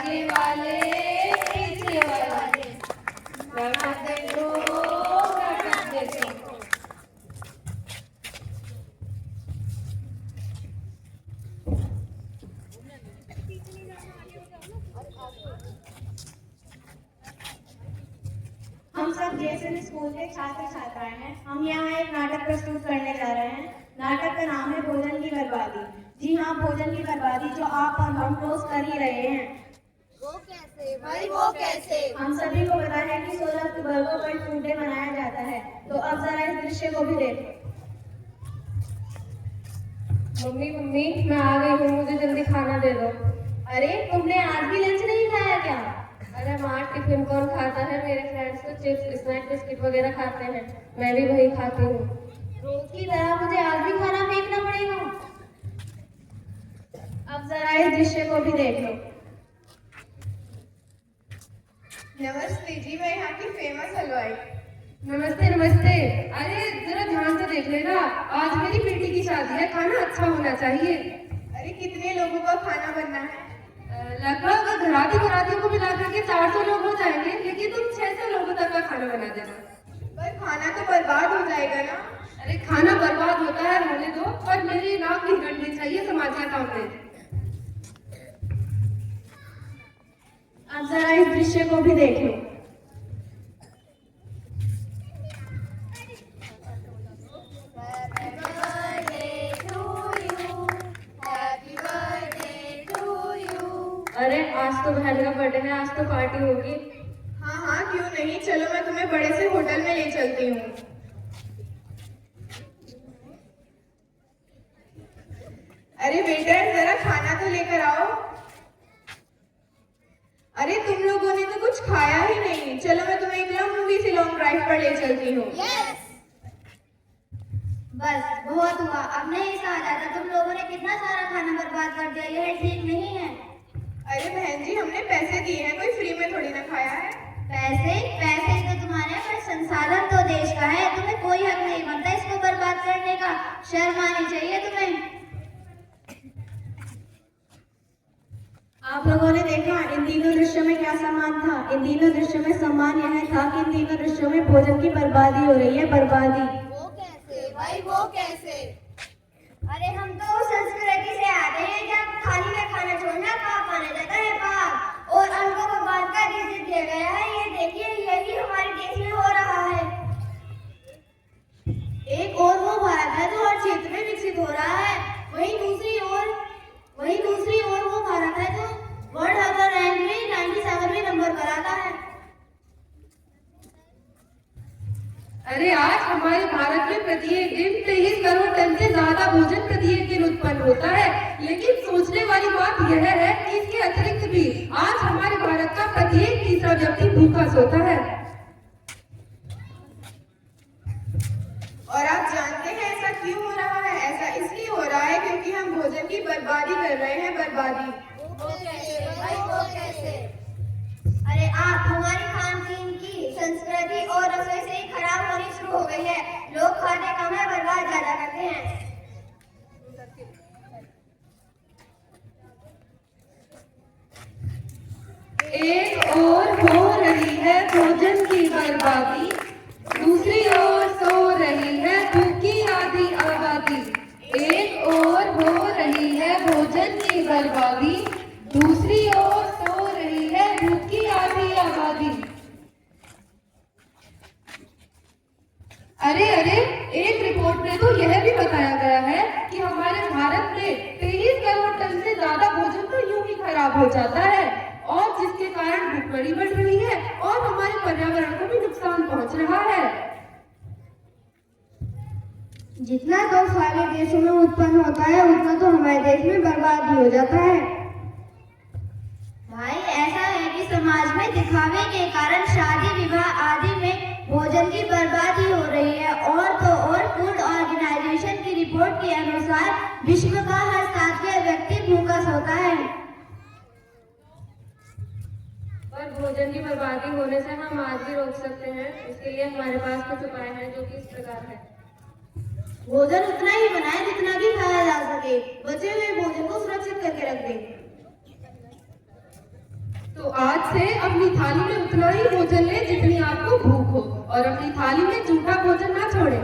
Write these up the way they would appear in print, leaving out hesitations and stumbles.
आगे वाले पीछे वाले, नाटक देखो नाटक देखो। हम सब जेएसएन स्कूल के छात्र छात्राएं हैं। हम यहाँ एक नाटक प्रस्तुत करने जा रहे हैं। नाटक का नाम है भोजन की बर्बादी। जी हाँ, भोजन की बर्बादी जो आप और हम रोज कर ही रहे हैं। वो कैसे भाई, वो कैसे? हम सभी को पता है कि 16 अक्टूबर को वर्ल्ड फूड डे मनाया जाता है, तो अब जरा इस दृश्य को भी देखो। मम्मी मम्मी, मैं आ गई हूँ, मुझे जल्दी खाना दे दो। अरे तुमने आज भी लंच नहीं खाया क्या? अरे माँ, टिफिन कौन खाता है? मेरे फ्रेंड्स तो चिप्स स्नैक्स बिस्किट वगैरह खाते हैं, मैं भी वही खाती हूँ। रोज की तरह मुझे आज भी खाना फेंकना पड़ेगा। अब जरा इस दृश्य को भी देख लो। नमस्ते जी, मैं यहाँ की फेमस हलवाई। नमस्ते नमस्ते। अरे जरा ध्यान से देख लेना, आज मेरी बेटी की शादी है, खाना अच्छा होना चाहिए। अरे कितने लोगों का खाना बनना है? लगभग घरातियों को मिला करके 400 लोग हो जाएंगे, लेकिन तुम 600 लोगों तक का खाना बना देना। पर खाना तो बर्बाद हो जाएगा ना। अरे खाना बर्बाद होता है रहने दो, पर मेरी नाक नहीं गड़नी चाहिए समाज के सामने। अब जरा इस दृश्य को भी देख लो। अरे आज तो बहन का बर्थडे है, आज तो पार्टी होगी। हाँ हाँ, क्यों नहीं, चलो मैं तुम्हें बड़े से होटल में ले चलती हूँ। अरे वेटर, जरा खाना तो लेकर आओ। अरे तुम लोगों ने तो कुछ खाया ही नहीं, चलो मैं तुम्हें एक लंबी सी लॉन्ग ड्राइव पर ले चलती हूँ। बस बहुत हुआ, अब नहीं सहा जाता। तुम लोगों ने कितना सारा खाना बर्बाद कर दिया, यह ठीक नहीं है। अरे बहन जी, हमने पैसे दिए हैं, कोई फ्री में थोड़ी ना खाया है। पैसे पैसे तो तुम्हारे, पर संसाधन तो देश का है। तुम्हें कोई हक नहीं बनता इसको बर्बाद करने का। शर्म आनी चाहिए तुम्हें। आप लोगों ने देखा इन तीनों दृश्यों में क्या सम्मान था? इन तीनों दृश्यों में सम्मान यह था कि इन तीनों दृश्यों में भोजन की बर्बादी हो रही है, बर्बादी। वो कैसे भाई, वो कैसे? अरे हम तो संस्कृति से आते हैं जब थाली में खाना छोड़ना पाप माना जाता है, पाप। और अन्न को भगवान का रिज़्क़ दिया गया है। ये देखिए, यही हमारे देश में हो रहा है। एक और वो भारत है जो हर क्षेत्र में विकसित हो रहा है, वहीं दूसरी ओर वो भारत है जो वर्ल्ड हंगर रैंक में 97वें नंबर पर आता है। अरे आज हमारे भारत में प्रत्येक दिन 23 करोड़ टन से ज्यादा भोजन प्रत्येक दिन उत्पन्न होता है, लेकिन सोचने वाली बात यह है कि इसके अतिरिक्त भी आज हमारे भारत का प्रत्येक तीसरा व्यक्ति भूखा सोता है। और आप जानते हैं ऐसा क्यों हो रहा है? ऐसा इसलिए हो रहा है क्योंकि हम भोजन की बर्बादी कर रहे हैं, बर्बादी। वो कैसे भाई, वो कैसे? अरे आप, हमारी खान पीन की संस्कृति और रसोई से ही खराब होनी शुरू हो गई है। लोग खाते कम है, बर्बाद ज्यादा करते हैं। एक ओर हो रही है भोजन की बर्बादी, दूसरी ओर सो रही है भूखी आधी आबादी। एक ओर हो रही है भोजन की बर्बादी, दूसरी ओर सो रही है भूखी आधी आबादी। अरे अरे, एक रिपोर्ट में तो यह भी बताया गया है कि हमारे भारत में 23 करोड़ टन से ज्यादा भोजन तो यूं ही खराब हो जाता है, और जिसके कारण भूखमरी बढ़ रही है और हमारे पर्यावरण को भी नुकसान पहुंच रहा है। जितना गौशाले देशों में उत्पन्न होता है, उतना तो हमारे देश में बर्बाद भी हो जाता है। भाई ऐसा है कि समाज में दिखावे के कारण शादी विवाह आदि में भोजन की बर्बादी हो रही है। और तो और फूड ऑर्गेनाइजेशन की रिपोर्ट के अनुसार विश्व का हर 7वां व्यक्ति भूखा सोता है। और भोजन की बर्बादी होने से हम आज भी रोक सकते हैं। इसके लिए हमारे पास कुछ उपाय हैं जो कि इस प्रकार है। भोजन उतना ही बनाएं जितना कि खाया जा सके। बचे हुए भोजन को सुरक्षित करके रख दें। तो आज से अपनी थाली में उतना ही भोजन ले जितनी आपको भूख हो और अपनी थाली में जूठा भोजन ना छोड़े।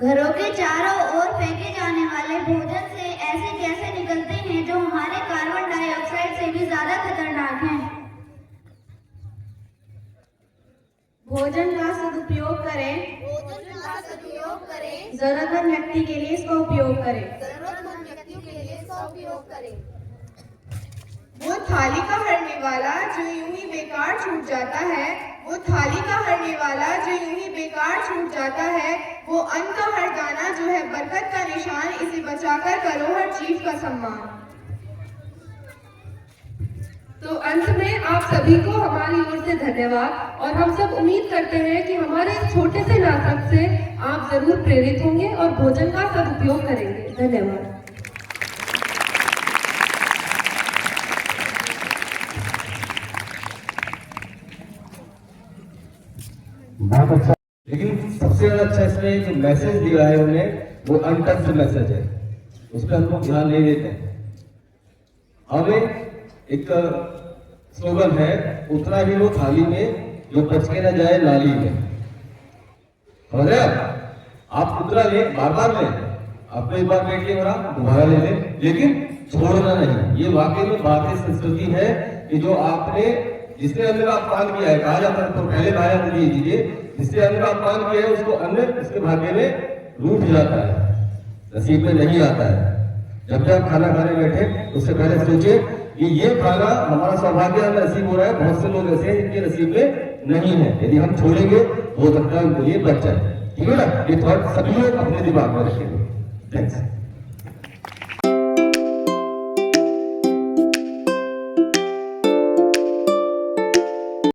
घरों के चारों ओर फेंके जाने वाले भोजन से ऐसे गैसें निकलते हैं जो हमारे कार्बन डाइऑक्साइड से भी ज्यादा खतरनाक हैं। भोजन का सदुपयोग करें, भोजन का सदुपयोग करें, जरूरतमंद व्यक्ति के लिए इसका उपयोग करें। जरूरतमंद व्यक्ति के लिए इसका उपयोग करें। वो थाली का हरने वाला जो यूं ही बेकार छूट जाता है, वो थाली का हरने वाला जो यूं ही बेकार छूट जाता है, वो अन्न का हर दाना जो है बरकत का निशान, इसे बचाकर करो हर जीव का सम्मान। तो अंत में आप सभी को हमारी ओर से धन्यवाद और हम सब उम्मीद करते हैं कि हमारे इस छोटे से नाटक से आप जरूर प्रेरित होंगे और भोजन का सदुपयोग करेंगे। धन्यवाद। बहुत अच्छा, लेकिन सबसे ज्यादा अच्छा इसमें जो मैसेज दिया है उन्हें वो अनटच्ड मैसेज है, उस पर हम लोग ध्यान नहीं देते हैं। हमें एक स्लोगन है, उतना ही लो थाली में जो बच के न जाए नाली में। समझ रहे आप उतना ले, बार बार ले, आपको एक बार बैठ के दोबारा ले ले, लेकिन छोड़ना नहीं। ये वाकई में भारतीय संस्कृति है कि जो आपने जिसने अन्न का अपमान किया है, कहा जाता है तो पहले कहा जाता है दीजिए, जिसने अन्न का अपमान किया है उसको अन्न उसके भाग्य में रूठ जाता है, नसीब में नहीं आता है। जब भी आप खाना खाने बैठे उससे पहले सोचे कि ये खाना हमारा सौभाग्य नसीब हो रहा है, बहुत से लोग ऐसे हैं जिनके नसीब में नहीं है, यदि हम छोड़ेंगे हो सकता है उनको ये बच जाए। ठीक है ना, ये थॉट सभी लोग अपने दिमाग में रखेंगे। थैंक्स।